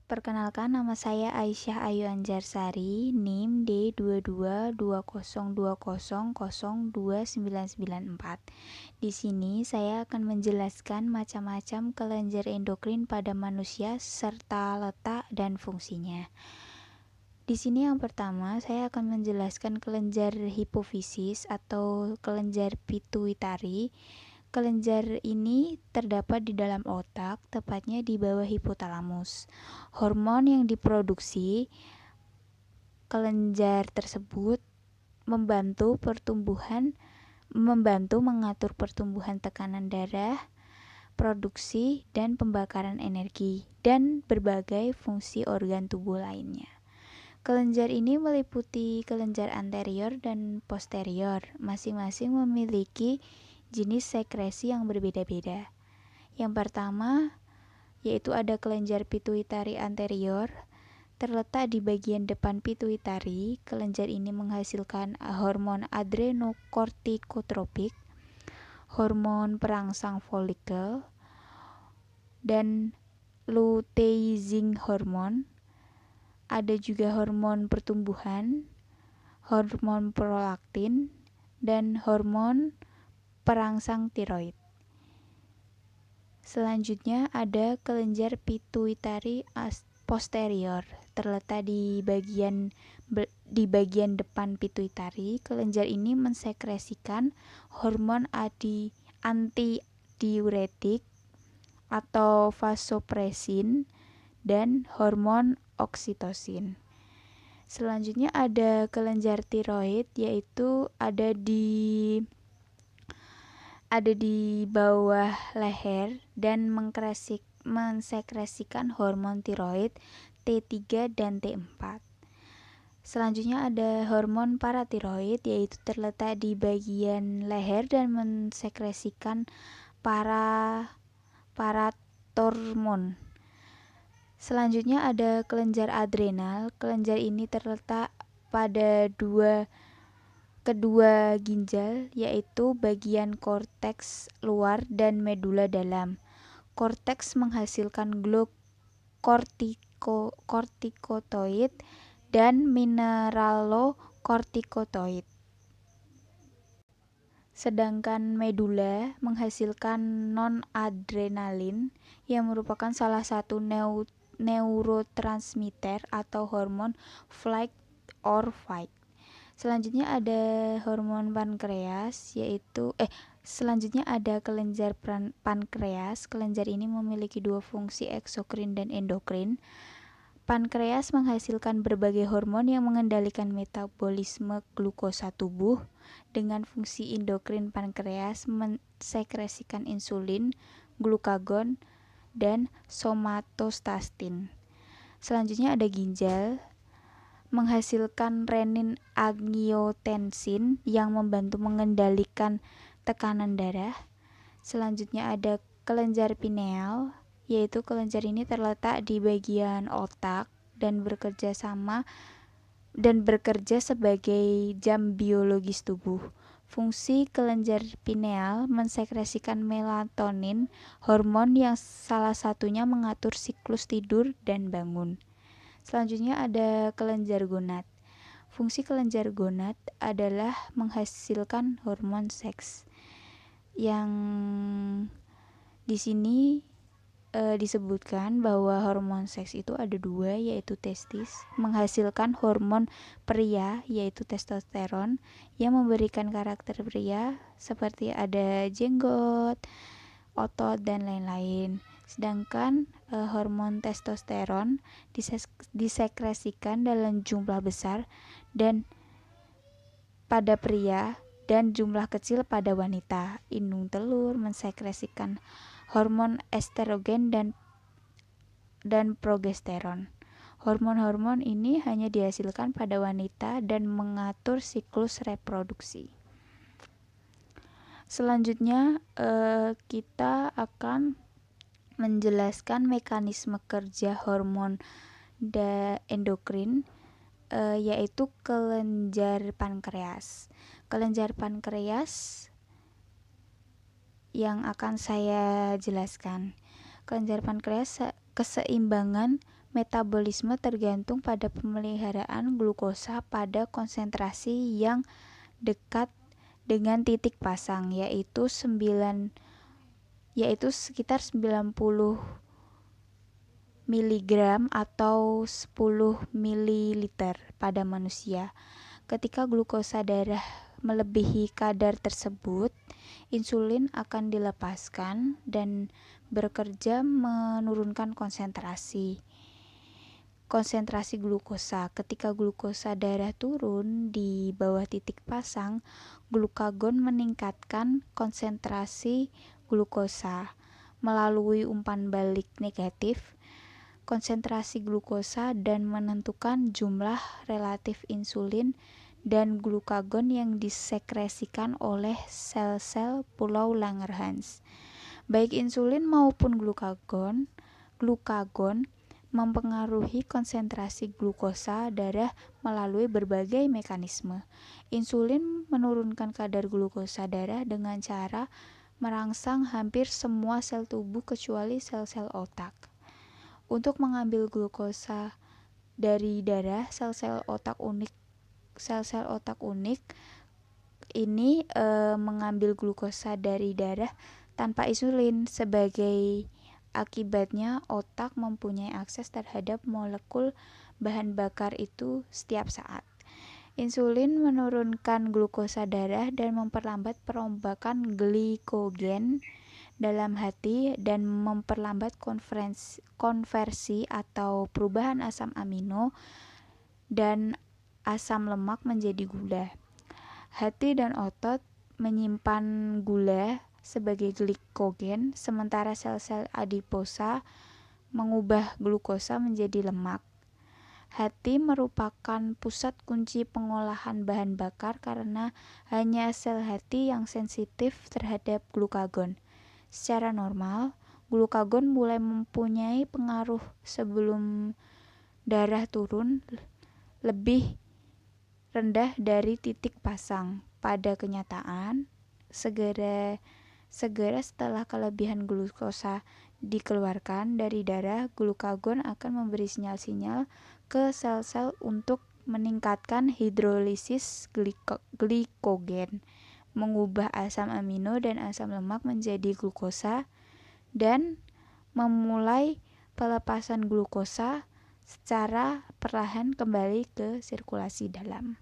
Perkenalkan, nama saya Aisyah Ayu Anjarsari, NIM D222020029994. Di sini saya akan menjelaskan macam-macam kelenjar endokrin pada manusia serta letak dan fungsinya. Di sini yang pertama saya akan menjelaskan kelenjar hipofisis atau kelenjar pituitari. Kelenjar ini terdapat di dalam otak, tepatnya di bawah hipotalamus. Hormon yang diproduksi kelenjar tersebut membantu mengatur pertumbuhan tekanan darah, produksi dan pembakaran energi, dan berbagai fungsi organ tubuh lainnya. Kelenjar ini meliputi kelenjar anterior dan posterior, masing-masing memiliki jenis sekresi yang berbeda-beda. Yang pertama, yaitu ada kelenjar pituitari anterior, terletak di bagian depan pituitari. Kelenjar ini menghasilkan hormon adrenokortikotropik, hormon perangsang folikel, dan luteinizing hormon. Ada juga hormon pertumbuhan, hormon prolaktin, dan hormon perangsang tiroid. Selanjutnya ada kelenjar pituitari posterior, terletak di bagian depan pituitari. Kelenjar ini mensekresikan hormon antidiuretik atau vasopresin dan hormon oksitosin. Selanjutnya ada kelenjar tiroid, yaitu ada di bawah leher dan mensekresikan hormon tiroid T3 dan T4. Selanjutnya ada hormon paratiroid, yaitu terletak di bagian leher dan mensekresikan paratormon. Selanjutnya ada kelenjar adrenal. Kelenjar ini terletak pada kedua ginjal, yaitu bagian korteks luar dan medula dalam. Korteks menghasilkan kortikotoid dan mineralokortikotoid. Sedangkan medula menghasilkan non-adrenalin yang merupakan salah satu neurotransmitter atau hormon flight or fight. Selanjutnya ada hormon pankreas, selanjutnya ada kelenjar pankreas. Kelenjar ini memiliki dua fungsi, eksokrin dan endokrin. Pankreas menghasilkan berbagai hormon yang mengendalikan metabolisme glukosa tubuh. Dengan fungsi endokrin, pankreas mensekresikan insulin, glukagon, dan somatostatin. Selanjutnya ada ginjal, menghasilkan renin angiotensin yang membantu mengendalikan tekanan darah. Selanjutnya ada kelenjar pineal, yaitu kelenjar ini terletak di bagian otak dan bekerja sebagai jam biologis tubuh. Fungsi kelenjar pineal mensekresikan melatonin, hormon yang salah satunya mengatur siklus tidur dan bangun. Selanjutnya ada kelenjar gonad. Fungsi kelenjar gonad adalah menghasilkan hormon seks. Yang di sini disebutkan bahwa hormon seks itu ada dua, yaitu testis, menghasilkan hormon pria yaitu testosteron yang memberikan karakter pria seperti ada jenggot, otot, dan lain-lain. Sedangkan hormon testosteron disekresikan dalam jumlah besar dan pada pria dan jumlah kecil pada wanita. Indung telur mensekresikan hormon estrogen dan progesteron. Hormon-hormon ini hanya dihasilkan pada wanita dan mengatur siklus reproduksi. Selanjutnya kita akan menjelaskan mekanisme kerja hormon endokrin, yaitu kelenjar pankreas. Kelenjar pankreas yang akan saya jelaskan. Kelenjar pankreas keseimbangan metabolisme tergantung pada pemeliharaan glukosa pada konsentrasi yang dekat dengan titik pasang, yaitu sekitar 90 mg atau 10 ml pada manusia. Ketika glukosa darah melebihi kadar tersebut, insulin akan dilepaskan dan bekerja menurunkan konsentrasi glukosa. Ketika glukosa darah turun di bawah titik pasang, glukagon meningkatkan konsentrasi glukosa. Melalui umpan balik negatif konsentrasi glukosa dan menentukan jumlah relatif insulin dan glukagon yang disekresikan oleh sel-sel pulau Langerhans. Baik insulin maupun glukagon mempengaruhi konsentrasi glukosa darah melalui berbagai mekanisme. Insulin menurunkan kadar glukosa darah dengan cara merangsang hampir semua sel tubuh kecuali sel-sel otak. Untuk mengambil glukosa dari darah, sel-sel otak unik ini mengambil glukosa dari darah tanpa insulin. Sebagai akibatnya, otak mempunyai akses terhadap molekul bahan bakar itu setiap saat. Insulin menurunkan glukosa darah dan memperlambat perombakan glikogen dalam hati dan memperlambat konversi atau perubahan asam amino dan asam lemak menjadi gula. Hati dan otot menyimpan gula sebagai glikogen, sementara sel-sel adiposa mengubah glukosa menjadi lemak. Hati merupakan pusat kunci pengolahan bahan bakar karena hanya sel hati yang sensitif terhadap glukagon. Secara normal, glukagon mulai mempunyai pengaruh sebelum darah turun lebih rendah dari titik pasang. Pada kenyataan, segera setelah kelebihan glukosa dikeluarkan dari darah, glukagon akan memberi sinyal-sinyal ke sel-sel untuk meningkatkan hidrolisis glikogen, mengubah asam amino dan asam lemak menjadi glukosa, dan memulai pelepasan glukosa secara perlahan kembali ke sirkulasi dalam.